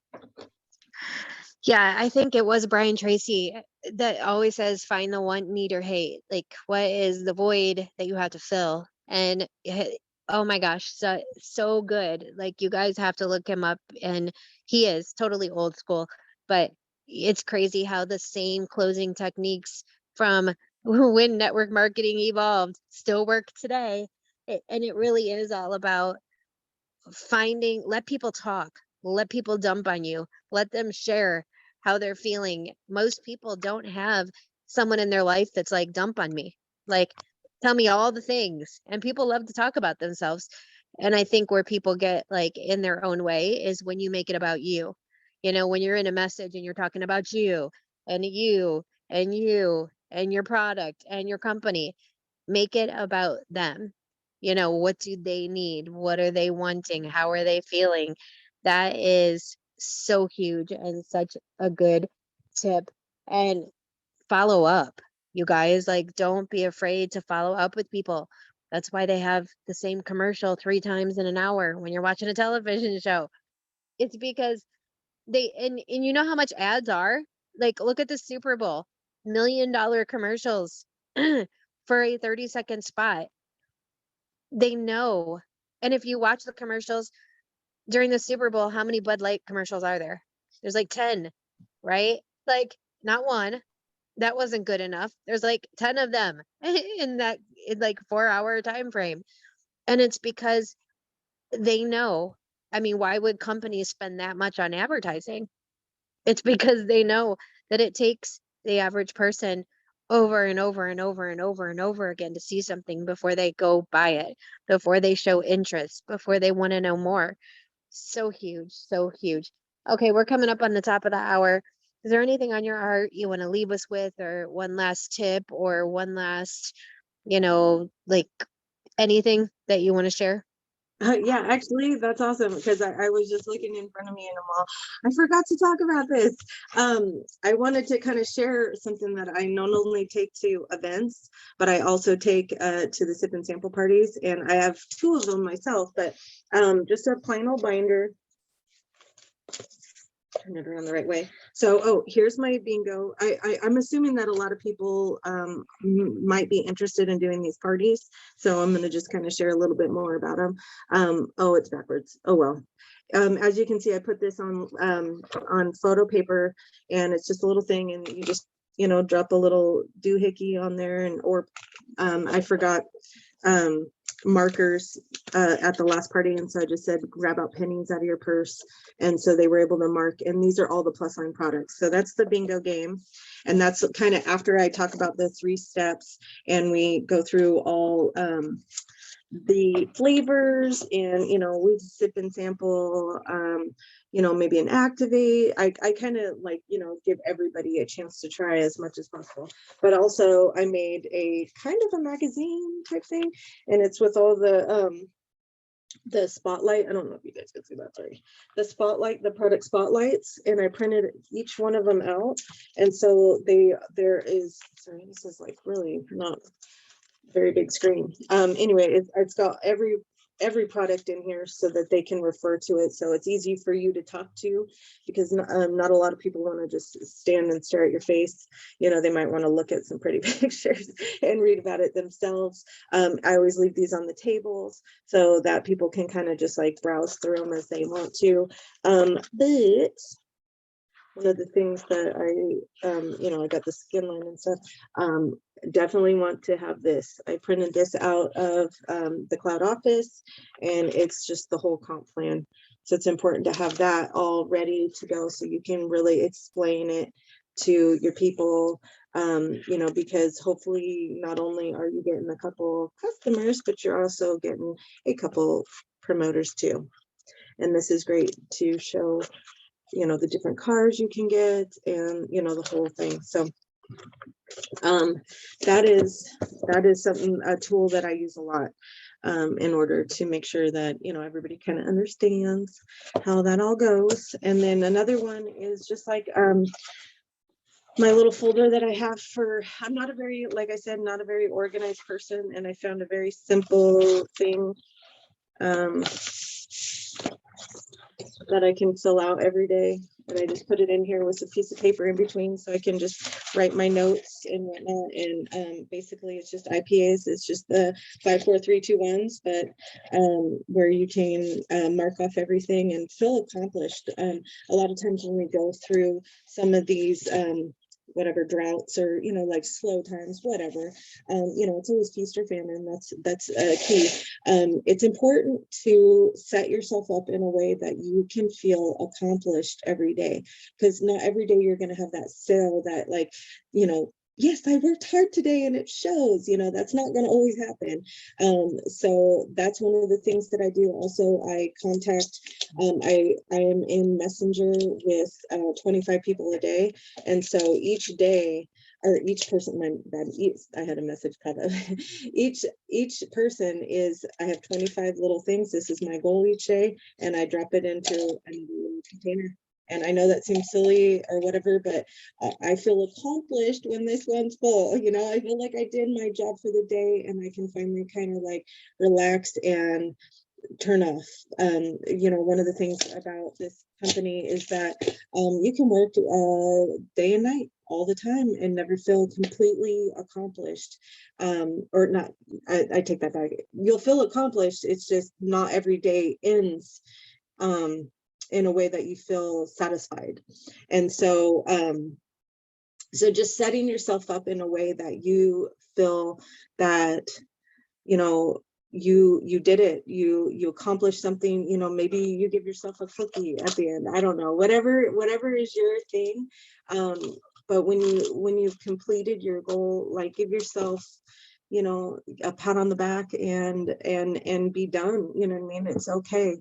Yeah, I think it was Brian Tracy that always says find the want, need, or hate. Like, what is the void that you have to fill? And oh my gosh, so good. Like, you guys have to look him up, and he is totally old school, but it's crazy how the same closing techniques from when network marketing evolved still work today. And it really is all about let people talk, let people dump on you, let them share how they're feeling. Most people don't have someone in their life that's like, dump on me, like, tell me all the things. And people love to talk about themselves. And I think where people get like in their own way is when you make it about you. When you're in a message and you're talking about you and you and you and your product and your company, make it about them. What do they need? What are they wanting? How are they feeling? That is so huge and such a good tip. And follow up, you guys. Like, don't be afraid to follow up with people. That's why they have the same commercial 3 times in an hour when you're watching a television show. It's because and you know how much ads are? Like, look at the Super Bowl, $1 million commercials for a 30-second spot. They know. And if you watch the commercials during the Super Bowl, how many Bud Light commercials are there? There's like 10, right? Like, not one. That wasn't good enough. There's like 10 of them in like 4-hour time frame. And it's because they know. I mean, why would companies spend that much on advertising? It's because they know that it takes the average person over and over and over and over and over again to see something before they go buy it, before they show interest, before they want to know more. So huge, so huge. Okay, we're coming up on the top of the hour. Is there anything on your heart you want to leave us with, or one last tip, or one last, like anything that you want to share? Yeah, actually, that's awesome because I was just looking in front of me and I'm all, I forgot to talk about this. I wanted to kind of share something that I not only take to events, but I also take to the sip and sample parties. And I have two of them myself, but just a plain old binder. Turn it around the right way. So, oh, here's my bingo. I'm assuming that a lot of people might be interested in doing these parties. So I'm going to just kind of share a little bit more about them. Oh, it's backwards. Oh, well. As you can see, I put this on photo paper, and it's just a little thing, and you just, drop a little doohickey on there, and or I forgot um, markers at the last party, and so I just said grab out pennies out of your purse, and so they were able to mark, and these are all the plus line products. So that's the bingo game, and that's kind of after I talk about the 3 steps, and we go through all the flavors, and we sip and sample, maybe an activate. I kind of like, give everybody a chance to try as much as possible. But also I made a kind of a magazine type thing, and it's with all the spotlight. I don't know if you guys can see that, sorry. The product spotlights, and I printed each one of them out. And so there is, sorry, this is like really not very big screen. Anyway, it's got every product in here so that they can refer to it. So it's easy for you to talk to, because not a lot of people want to just stand and stare at your face. They might want to look at some pretty pictures and read about it themselves. I always leave these on the tables so that people can kind of just like browse through them as they want to. But one of the things that I got the skin line and stuff, definitely want to have this. I printed this out of the cloud office, and it's just the whole comp plan. So it's important to have that all ready to go so you can really explain it to your people, because hopefully not only are you getting a couple customers, but you're also getting a couple promoters too. And this is great to show the different cars you can get, and the whole thing. So that is something, a tool that I use a lot, in order to make sure that everybody kind of understands how that all goes. And then another one is just like my little folder that I have for, I'm not a very, like I said, not a very organized person, and I found a very simple thing that I can fill out every day. And I just put it in here with a piece of paper in between, so I can just write my notes and whatnot. And basically it's just IPAs. It's just the 5, 4, 3, 2, 1s, but where you can mark off everything and feel accomplished. A lot of times when we go through some of these whatever droughts, or like slow times, whatever, it's always feast or famine. That's key. It's important to set yourself up in a way that you can feel accomplished every day, because not every day you're going to have that sale that, like, yes, I worked hard today and it shows. That's not going to always happen. So that's one of the things that I do. Also, I contact, I am in Messenger with 25 people a day. And so each day, or each person, I had a message cut up. each person is, I have 25 little things. This is my goal each day, and I drop it into a little container. And I know that seems silly or whatever, but I feel accomplished when this one's full. I feel like I did my job for the day, and I can finally kind of like relax and turn off. One of the things about this company is that you can work day and night all the time and never feel completely accomplished. Or not, I take that back. You'll feel accomplished. It's just not every day ends in a way that you feel satisfied. And so so just setting yourself up in a way that you feel that you did it, you accomplished something. Maybe you give yourself a cookie at the end. I don't know, whatever is your thing. but when you've completed your goal, like give yourself, you know, a pat on the back and be done. You know what I mean? It's okay.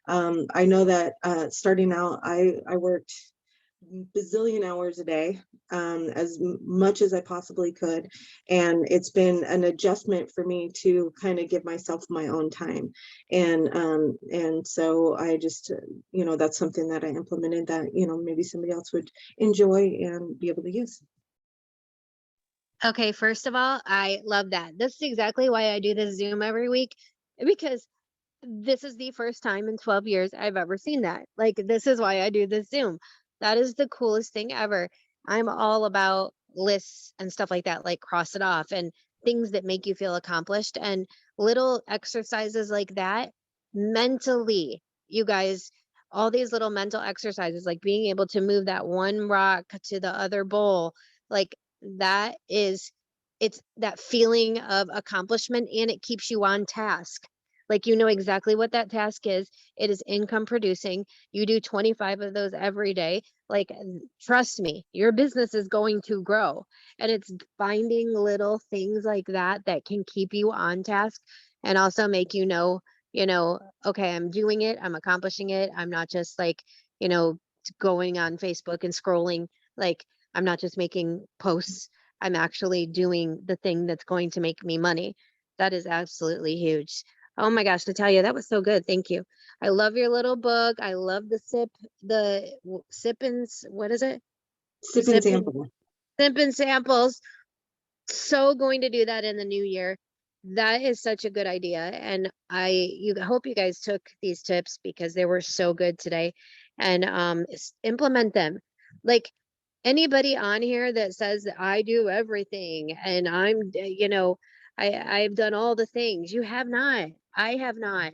I know that starting out, I worked bazillion hours a day, as much as I possibly could. And it's been an adjustment for me to kind of give myself my own time. And so I just, you know, that's something that I implemented that, you know, maybe somebody else would enjoy and be able to use. Okay, first of all, I love that. This is exactly why I do this Zoom every week, because this is the first time in 12 years I've ever seen that. Like, this is why I do this Zoom. That is the coolest thing ever. I'm all about lists and stuff like that, like cross it off and things that make you feel accomplished and little exercises like that mentally, you guys, all these little mental exercises, like being able to move that one rock to the other bowl, like that is, it's that feeling of accomplishment and it keeps you on task. Like, you know exactly what that task is. It is income producing. You do 25 of those every day. Like, trust me, your business is going to grow. And it's finding little things like that that can keep you on task and also make you know, okay, I'm doing it, I'm accomplishing it. I'm not just like, you know, going on Facebook and scrolling. Like, I'm not just making posts. I'm actually doing the thing that's going to make me money. That is absolutely huge. Oh my gosh, Natalia, that was so good. Thank you. I love your little book. I love sip and what is it? Sip and Sip and sample. sip and samples. So going to do that in the new year. That is such a good idea. And you hope you guys took these tips because they were so good today and implement them. Like, anybody on here that says that I do everything and you know, I've done all the things. You have not. I have not.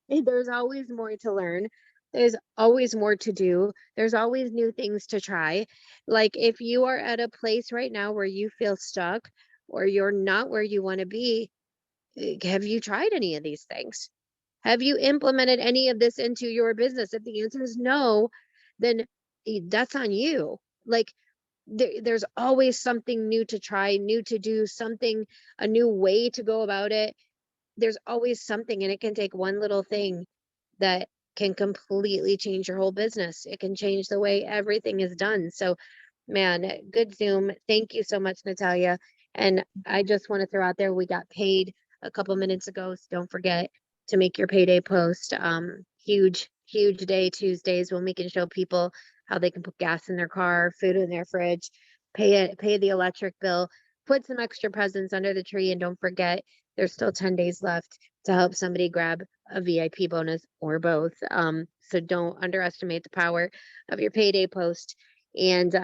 There's always more to learn. There's always more to do. There's always new things to try. Like, if you are at a place right now where you feel stuck or you're not where you want to be, have you tried any of these things? Have you implemented any of this into your business? If the answer is no, then that's on you. Like, there's always something new to try, new to do, something, a new way to go about it. There's always something, and it can take one little thing that can completely change your whole business. It can change the way everything is done. So, man, good Zoom. Thank you so much, Natalia. And I just want to throw out there, we got paid a couple minutes ago, so don't forget to make your payday post. Huge day Tuesdays when we can show people how they can put gas in their car, food in their fridge, pay the electric bill, put some extra presents under the tree, and don't forget there's still 10 days left to help somebody grab a VIP bonus or both. So don't underestimate the power of your payday post. And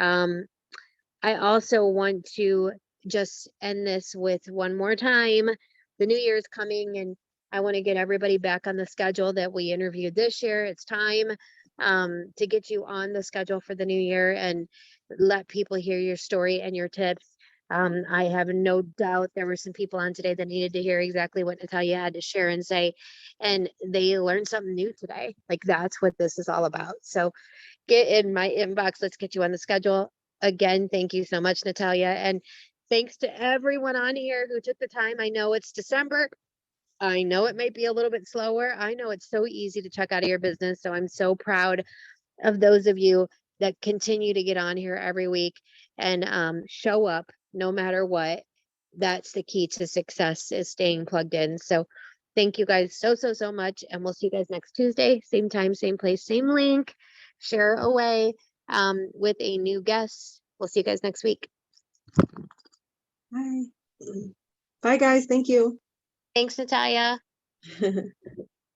I also want to just end this with one more time. The new year is coming, and I want to get everybody back on the schedule that we interviewed this year. It's time to get you on the schedule for the new year and let people hear your story and your tips. I have no doubt there were some people on today that needed to hear exactly what Natalia had to share and say, and they learned something new today. Like, that's what this is all about. So get in my inbox. Let's get you on the schedule. Again, thank you so much, Natalia. And thanks to everyone on here who took the time. I know it's December. I know it might be a little bit slower. I know it's so easy to check out of your business. So I'm so proud of those of you that continue to get on here every week and show up no matter what. That's the key to success, is staying plugged in. So thank you guys so much. And we'll see you guys next Tuesday. Same time, same place, same link. Share away with a new guest. We'll see you guys next week. Bye. Bye, guys. Thank you. Thanks, Natalia.